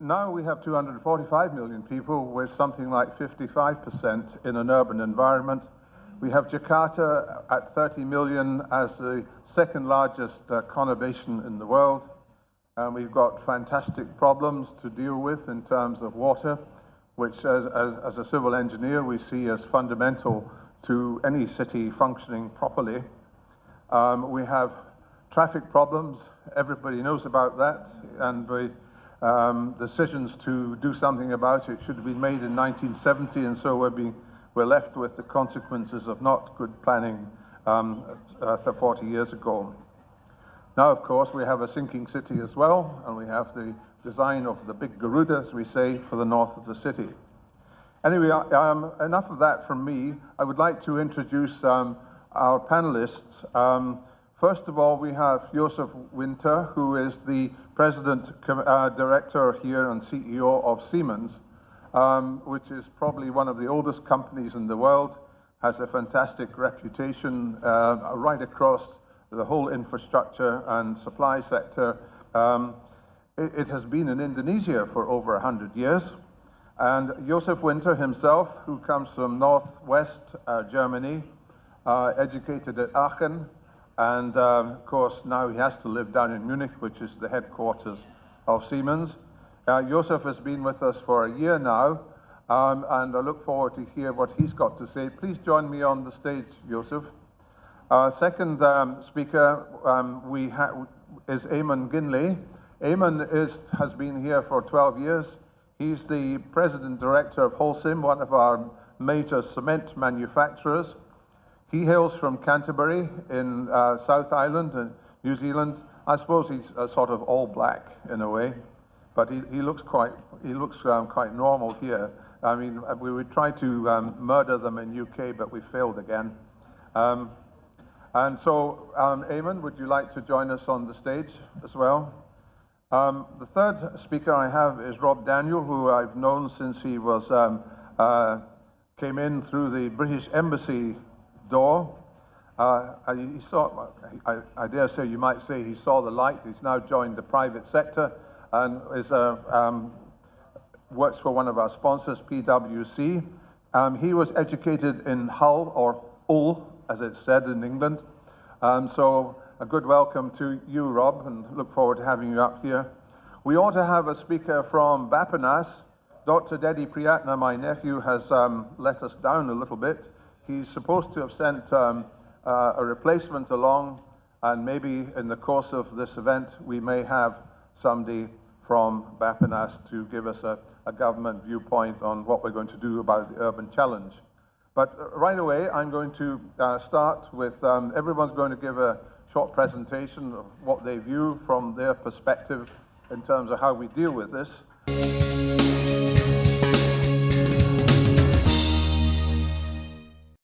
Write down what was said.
now we have 245 million people, with something like 55% in an urban environment. We have Jakarta at 30 million as the second largest conurbation in the world. And we've got fantastic problems to deal with in terms of water, which as a civil engineer we see as fundamental to any city functioning properly. We have traffic problems, everybody knows about that, and decisions to do something about it should have been made in 1970, and so we're left with the consequences of not good planning 40 years ago. Now, of course, we have a sinking city as well, and we have the design of the big Garuda, as we say, for the north of the city. Anyway, enough of that from me. I would like to introduce our panelists. First of all, we have Joseph Winter, who is the President Director here and CEO of Siemens, which is probably one of the oldest companies in the world, has a fantastic reputation right across the whole infrastructure and supply sector. It has been in Indonesia for over 100 years. And Joseph Winter himself, who comes from northwest Germany, educated at Aachen, and of course now he has to live down in Munich, which is the headquarters of Siemens. Joseph has been with us for a year now, and I look forward to hear what he's got to say. Please join me on the stage, Joseph. Second speaker is Eamon Ginley. Eamon has been here for 12 years. He's the President Director of Holcim, one of our major cement manufacturers. He hails from Canterbury in South Island in New Zealand. I suppose he's sort of all black in a way, but he looks quite normal here. I mean, we would try to murder them in UK, but we failed again. And so, Eamon, would you like to join us on the stage as well? The third speaker I have is Rob Daniel, who I've known since he was came in through the British Embassy door. He saw, I dare say, you might say he saw the light. He's now joined the private sector and is works for one of our sponsors, PwC. He was educated in Hull, or Hull, as it's said in England. So a good welcome to you, Rob, and look forward to having you up here. We ought to have a speaker from Bappenas. Dr. Dedi Priyatna, my nephew, has let us down a little bit. He's supposed to have sent a replacement along, and maybe in the course of this event, we may have somebody from Bappenas to give us a government viewpoint on what we're going to do about the urban challenge. But right away, I'm going to start with, everyone's going to give a short presentation of what they view from their perspective in terms of how we deal with this.